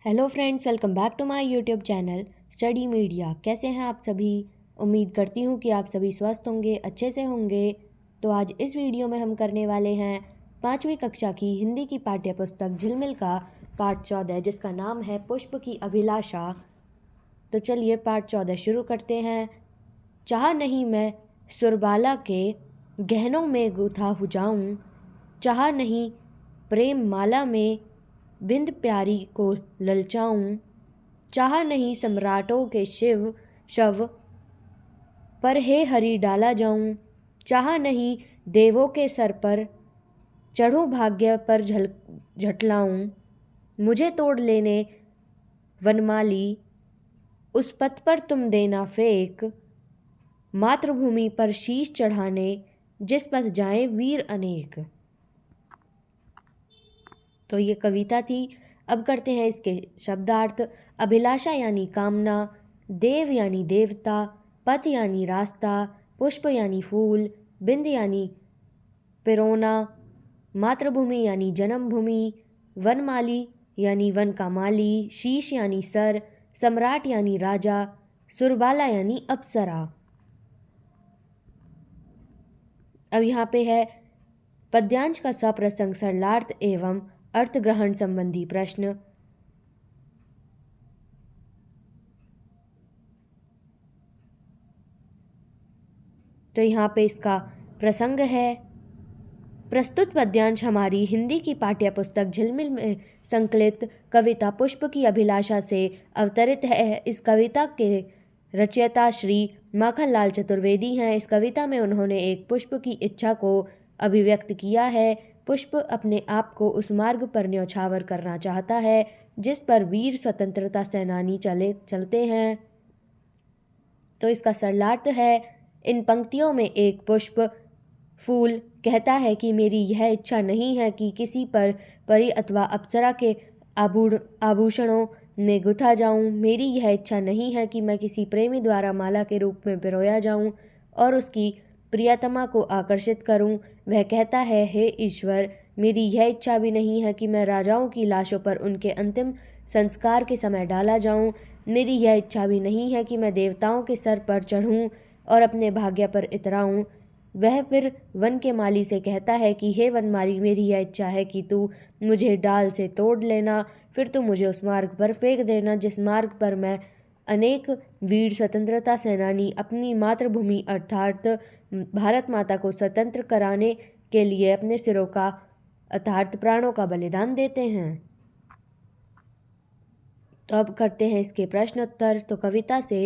Hello friends, welcome back to my YouTube channel study media. कैसे हैं आप सभी? उम्मीद करती हूँ कि आप सभी स्वस्थ होंगे, अच्छे से होंगे। तो आज इस वीडियो में हम करने वाले हैं 5वीं कक्षा की हिंदी की पाठ्य पुस्तक झिलमिल का पाठ 14, जिसका नाम है पुष्प की अभिलाषा। तो चलिए पाठ 14 शुरू करते हैं। चाह नहीं मैं सुरबाला के गहनों में गुथा हो जाऊं, चाह नहीं प्रेम माला में बिंद प्यारी को ललचाऊं, चाह नहीं सम्राटों के शिव शव पर हे हरि डाला जाऊं, चाह नहीं देवों के सर पर चढ़ूं भाग्य पर झटलाऊं, मुझे तोड़ लेने वनमाली उस पथ पर तुम देना फेंक, मातृभूमि पर शीश चढ़ाने जिस पथ जाएं वीर अनेक। तो ये कविता थी। अब करते हैं इसके शब्दार्थ। अभिलाषा यानी कामना, देव यानी देवता, पथ यानी रास्ता, पुष्प यानी फूल, बिंद यानी पिरोना, मातृभूमि यानी जन्मभूमि, वनमाली यानी वन का माली, शीश यानी सर, सम्राट यानी राजा, सुरबाला यानी अप्सरा। अब यहाँ पे है पद्यांश का सप्रसंग सरलार्थ एवं अर्थ ग्रहण संबंधी प्रश्न। तो यहाँ पे इसका प्रसंग है। प्रस्तुत पद्यांश हमारी हिंदी की पाठ्य पुस्तक झिलमिल में संकलित कविता पुष्प की अभिलाषा से अवतरित है। इस कविता के रचयिता श्री माखनलाल चतुर्वेदी हैं। इस कविता में उन्होंने एक पुष्प की इच्छा को अभिव्यक्त किया है। पुष्प अपने आप को उस मार्ग पर न्यौछावर करना चाहता है जिस पर वीर स्वतंत्रता सेनानी चलते हैं। तो इसका सरलार्थ है, इन पंक्तियों में एक पुष्प फूल कहता है कि मेरी यह इच्छा नहीं है कि किसी पर परी अथवा अप्सरा के आभूषणों में गुथा जाऊं। मेरी यह इच्छा नहीं है कि मैं किसी प्रेमी द्वारा माला के रूप में पिरोया जाऊं और उसकी प्रियतमा को आकर्षित करूं। वह कहता है, हे ईश्वर, मेरी यह इच्छा भी नहीं है कि मैं राजाओं की लाशों पर उनके अंतिम संस्कार के समय डाला जाऊं। मेरी यह इच्छा भी नहीं है कि मैं देवताओं के सर पर चढ़ूं और अपने भाग्य पर इतराऊं। वह फिर वन के माली से कहता है कि हे वनमाली, मेरी यह इच्छा है कि तू मुझे डाल से तोड़ लेना, फिर तू मुझे उस मार्ग पर फेंक देना जिस मार्ग पर मैं अनेक वीर स्वतंत्रता सेनानी अपनी मातृभूमि अर्थात भारत माता को स्वतंत्र कराने के लिए अपने सिरों का अर्थात प्राणों का बलिदान देते हैं। तो अब करते हैं इसके प्रश्न उत्तर। तो कविता से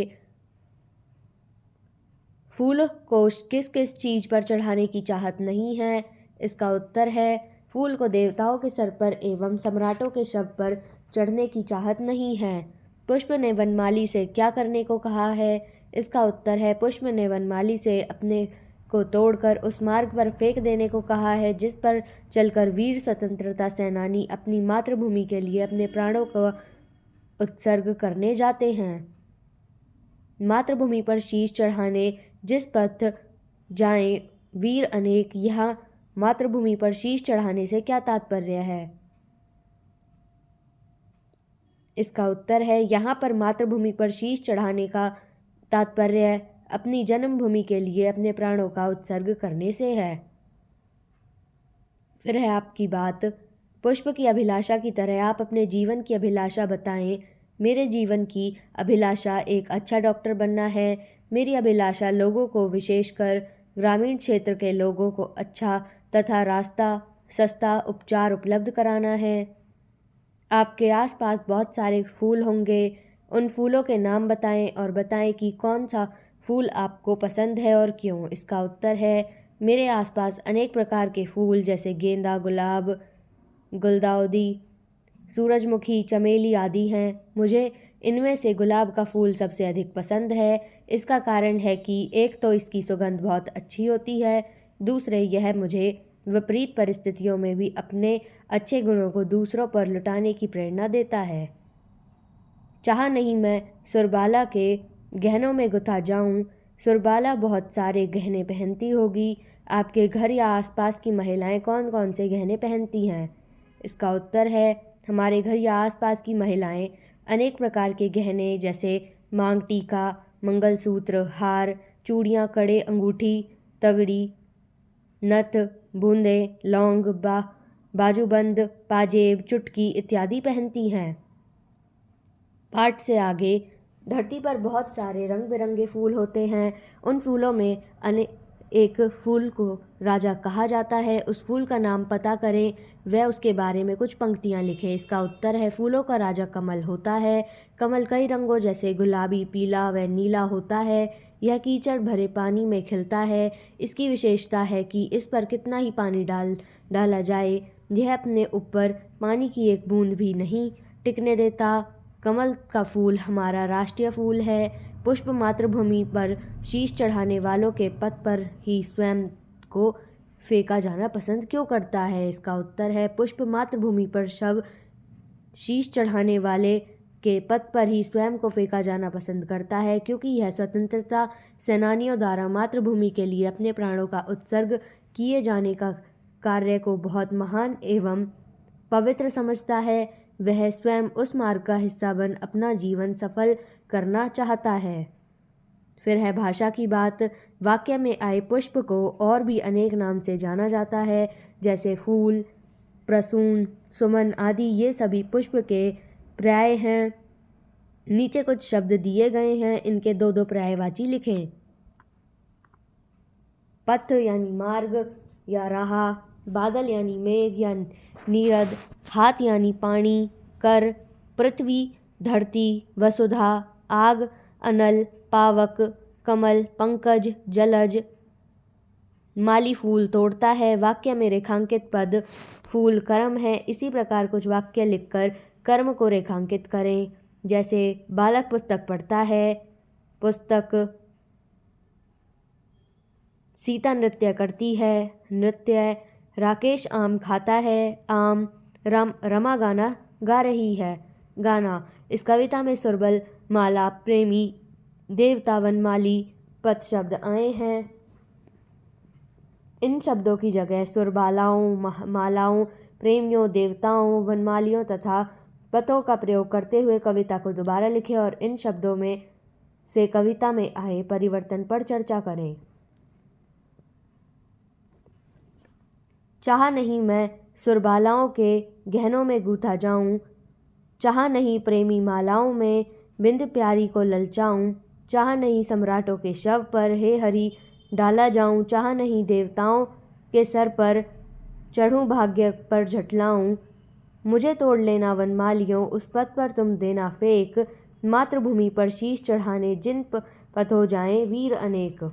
फूल को किस किस चीज़ पर चढ़ाने की चाहत नहीं है? इसका उत्तर है, फूल को देवताओं के सर पर एवं सम्राटों के शव पर चढ़ने की चाहत नहीं है। पुष्प ने वनमाली से क्या करने को कहा है? इसका उत्तर है, पुष्प ने वनमाली से अपने को तोड़कर उस मार्ग पर फेंक देने को कहा है जिस पर चलकर वीर स्वतंत्रता सेनानी अपनी मातृभूमि के लिए अपने प्राणों को उत्सर्ग करने जाते हैं। मातृभूमि पर शीश चढ़ाने जिस पथ जाएं वीर अनेक, यहाँ मातृभूमि पर शीश चढ़ाने से क्या तात्पर्य है? इसका उत्तर है, यहाँ पर मातृभूमि पर शीश चढ़ाने का तात्पर्य अपनी जन्मभूमि के लिए अपने प्राणों का उत्सर्ग करने से है। फिर है आपकी बात। पुष्प की अभिलाषा की तरह आप अपने जीवन की अभिलाषा बताएं। मेरे जीवन की अभिलाषा एक अच्छा डॉक्टर बनना है। मेरी अभिलाषा लोगों को, विशेषकर ग्रामीण क्षेत्र के लोगों को अच्छा तथा सस्ता उपचार उपलब्ध कराना है। आपके आसपास बहुत सारे फूल होंगे, उन फूलों के नाम बताएं और बताएं कि कौन सा फूल आपको पसंद है और क्यों। इसका उत्तर है, मेरे आसपास अनेक प्रकार के फूल जैसे गेंदा, गुलाब, गुलदाउदी, सूरजमुखी, चमेली आदि हैं। मुझे इनमें से गुलाब का फूल सबसे अधिक पसंद है। इसका कारण है कि एक तो इसकी सुगंध बहुत अच्छी होती है, दूसरे यह मुझे विपरीत परिस्थितियों में भी अपने अच्छे गुणों को दूसरों पर लुटाने की प्रेरणा देता है। चाह नहीं मैं सुरबाला के गहनों में गुथा जाऊं। सुरबाला बहुत सारे गहने पहनती होगी। आपके घर या आसपास की महिलाएं कौन कौन से गहने पहनती हैं? इसका उत्तर है, हमारे घर या आसपास की महिलाएं अनेक प्रकार के गहने जैसे मांग टीका, मंगलसूत्र, हार, चूड़ियाँ, कड़े, अंगूठी, तगड़ी, नथ, बूंदे, लौंग, बाजूबंद, पाजेब, चुटकी इत्यादि पहनती हैं। पाठ से आगे धरती पर बहुत सारे रंग बिरंगे फूल होते हैं। उन फूलों में एक फूल को राजा कहा जाता है। उस फूल का नाम पता करें, वह उसके बारे में कुछ पंक्तियाँ लिखें। इसका उत्तर है फूलों का राजा कमल होता है। कमल कई रंगों जैसे गुलाबी, पीला व नीला होता है। यह कीचड़ भरे पानी में खिलता है। इसकी विशेषता है कि इस पर कितना ही पानी डाला जाए, यह अपने ऊपर पानी की एक बूंद भी नहीं टिकने देता। कमल का फूल हमारा राष्ट्रीय फूल है। पुष्प मातृभूमि पर शीश चढ़ाने वालों के पद पर ही स्वयं को फेंका जाना पसंद क्यों करता है? इसका उत्तर है पुष्प मातृभूमि पर शव शीश चढ़ाने वाले के पद पर ही स्वयं को फेंका जाना पसंद करता है, क्योंकि यह स्वतंत्रता सेनानियों द्वारा मातृभूमि के लिए अपने प्राणों का उत्सर्ग किए जाने का कार्य को बहुत महान एवं पवित्र समझता है। वह स्वयं उस मार्ग का हिस्सा बन अपना जीवन सफल करना चाहता है। फिर है भाषा की बात। वाक्य में आए पुष्प को और भी अनेक नाम से जाना जाता है, जैसे फूल, प्रसून, सुमन आदि। ये सभी पुष्प के पर्याय हैं। नीचे कुछ शब्द दिए गए हैं, इनके दो दो पर्यायवाची लिखें। पथ यानी मार्ग या राह, बादल यानी मेघ या नीरद, हाथ यानी पानी, कर, पृथ्वी, धरती, वसुधा, आग, अनल, पावक, कमल, पंकज, जलज। माली फूल तोड़ता है। वाक्य में रेखांकित पद फूल कर्म है। इसी प्रकार कुछ वाक्य लिखकर कर्म को रेखांकित करें, जैसे बालक पुस्तक पढ़ता है, पुस्तक। सीता नृत्य करती है, नृत्य। राकेश आम खाता है, आम। रमा गाना गा रही है, गाना। इस कविता में सुरबल, माला, प्रेमी, देवता, वनमाली पद शब्द आए हैं। इन शब्दों की जगह सुरबालाओं, मालाओं, प्रेमियों, देवताओं, वनमालियों तथा पदों का प्रयोग करते हुए कविता को दोबारा लिखें और इन शब्दों में से कविता में आए परिवर्तन पर चर्चा करें। चाह नहीं मैं सुरबालाओं के गहनों में गूथा जाऊं, चाह नहीं प्रेमी मालाओं में बिंद प्यारी को ललचाऊं, चाह नहीं सम्राटों के शव पर हे हरि डाला जाऊं, चाह नहीं देवताओं के सर पर चढ़ूं भाग्य पर झटलाऊं। मुझे तोड़ लेना वनमालियों, उस पथ पर तुम देना फेंक, मातृभूमि पर शीश चढ़ाने जिन पथ हो जाएं वीर अनेक।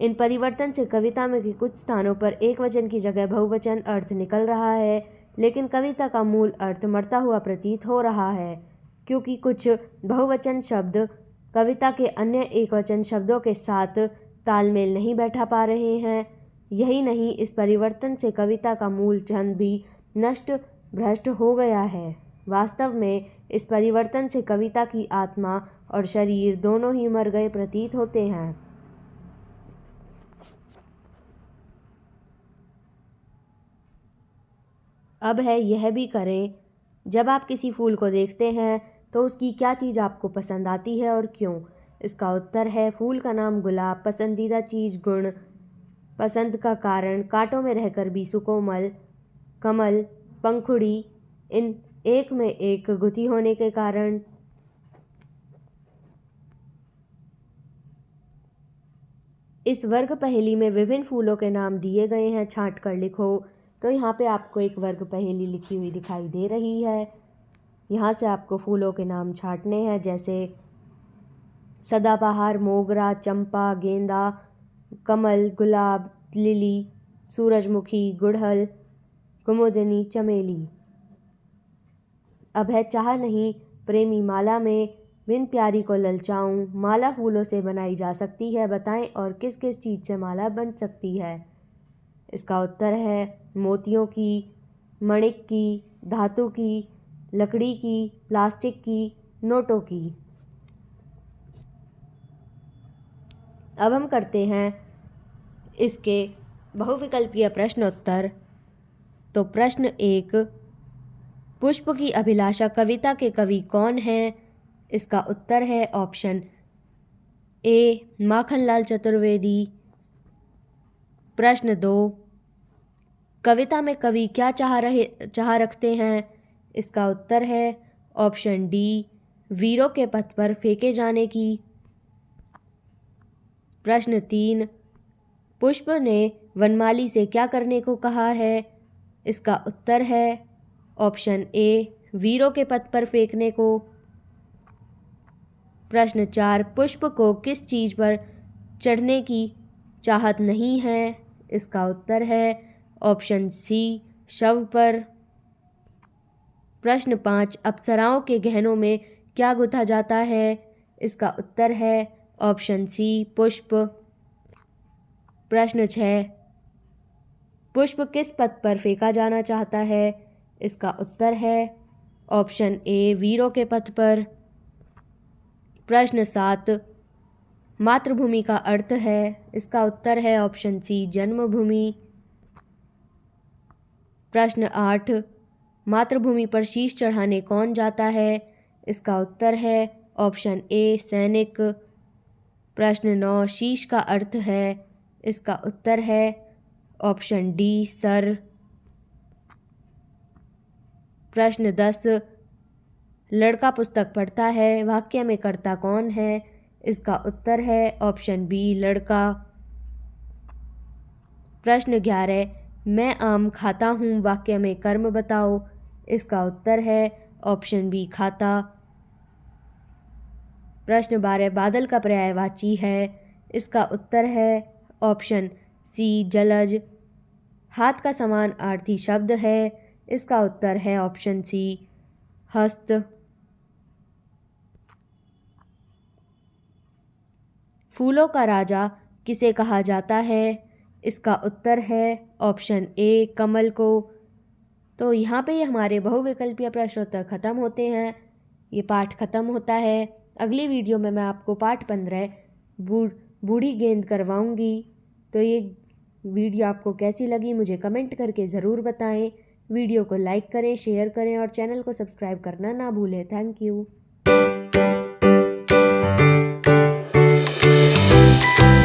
इन परिवर्तन से कविता में के कुछ स्थानों पर एक वचन की जगह बहुवचन अर्थ निकल रहा है, लेकिन कविता का मूल अर्थ मरता हुआ प्रतीत हो रहा है, क्योंकि कुछ बहुवचन शब्द कविता के अन्य एकवचन शब्दों के साथ तालमेल नहीं बैठा पा रहे हैं। यही नहीं, इस परिवर्तन से कविता का मूल छंद भी नष्ट भ्रष्ट हो गया है। वास्तव में इस परिवर्तन से कविता की आत्मा और शरीर दोनों ही मर गए प्रतीत होते हैं। अब है यह भी करें, जब आप किसी फूल को देखते हैं तो उसकी क्या चीज़ आपको पसंद आती है और क्यों? इसका उत्तर है फूल का नाम गुलाब, पसंदीदा चीज़ गुण, पसंद का कारण कांटों में रहकर भी सुकोमल, कमल, पंखुड़ी, इन एक में एक गुथी होने के कारण। इस वर्ग पहेली में विभिन्न फूलों के नाम दिए गए हैं, छांट कर लिखो। तो यहाँ पे आपको एक वर्ग पहेली लिखी हुई दिखाई दे रही है। यहाँ से आपको फूलों के नाम छांटने हैं, जैसे सदाबहार, मोगरा, चंपा, गेंदा, कमल, गुलाब, लिली, सूरजमुखी, गुड़हल, कुमुदिनी, चमेली। अब है चाह नहीं प्रेमी माला में बिन प्यारी को ललचाऊं। माला फूलों से बनाई जा सकती है, बताएं और किस किस चीज़ से माला बन सकती है? इसका उत्तर है मोतियों की, मणिक की, धातु की, लकड़ी की, प्लास्टिक की, नोटों की। अब हम करते हैं इसके बहुविकल्पीय प्रश्न उत्तर। तो प्रश्न 1, पुष्प की अभिलाषा कविता के कवि कौन हैं? इसका उत्तर है ऑप्शन ए माखनलाल चतुर्वेदी। प्रश्न 2, कविता में कवि क्या चाह रखते हैं? इसका उत्तर है ऑप्शन डी वीरों के पथ पर फेंके जाने की। प्रश्न 3, पुष्प ने वनमाली से क्या करने को कहा है? इसका उत्तर है ऑप्शन ए वीरों के पथ पर फेंकने को। प्रश्न 4, पुष्प को किस चीज़ पर चढ़ने की चाहत नहीं है? इसका उत्तर है ऑप्शन सी शव पर। प्रश्न 5, अप्सराओं के गहनों में क्या गुथा जाता है? इसका उत्तर है ऑप्शन सी पुष्प। प्रश्न 6, पुष्प किस पथ पर फेंका जाना चाहता है? इसका उत्तर है ऑप्शन ए वीरों के पथ पर। प्रश्न 7, मातृभूमि का अर्थ है? इसका उत्तर है ऑप्शन सी जन्मभूमि। प्रश्न 8, मातृभूमि पर शीश चढ़ाने कौन जाता है? इसका उत्तर है ऑप्शन ए सैनिक। प्रश्न 9, शीश का अर्थ है? इसका उत्तर है ऑप्शन डी सर। प्रश्न 10, लड़का पुस्तक पढ़ता है, वाक्य में कर्ता कौन है? इसका उत्तर है ऑप्शन बी लड़का। प्रश्न 11, मैं आम खाता हूँ, वाक्य में कर्म बताओ। इसका उत्तर है ऑप्शन बी खाता। प्रश्न 12, बादल का पर्यायवाची है? इसका उत्तर है ऑप्शन सी जलज। हाथ का समान आर्थी शब्द है? इसका उत्तर है ऑप्शन सी हस्त। फूलों का राजा किसे कहा जाता है? इसका उत्तर है ऑप्शन ए कमल को। तो यहाँ पे हमारे बहुविकल्पीय प्रश्नोत्तर ख़त्म होते हैं। ये पाठ ख़त्म होता है। अगली वीडियो में मैं आपको पाठ 15 बूढ़ी गेंद करवाऊँगी। तो ये वीडियो आपको कैसी लगी मुझे कमेंट करके ज़रूर बताएं। वीडियो को लाइक करें, शेयर करें और चैनल को सब्सक्राइब करना ना भूलें। Thank you.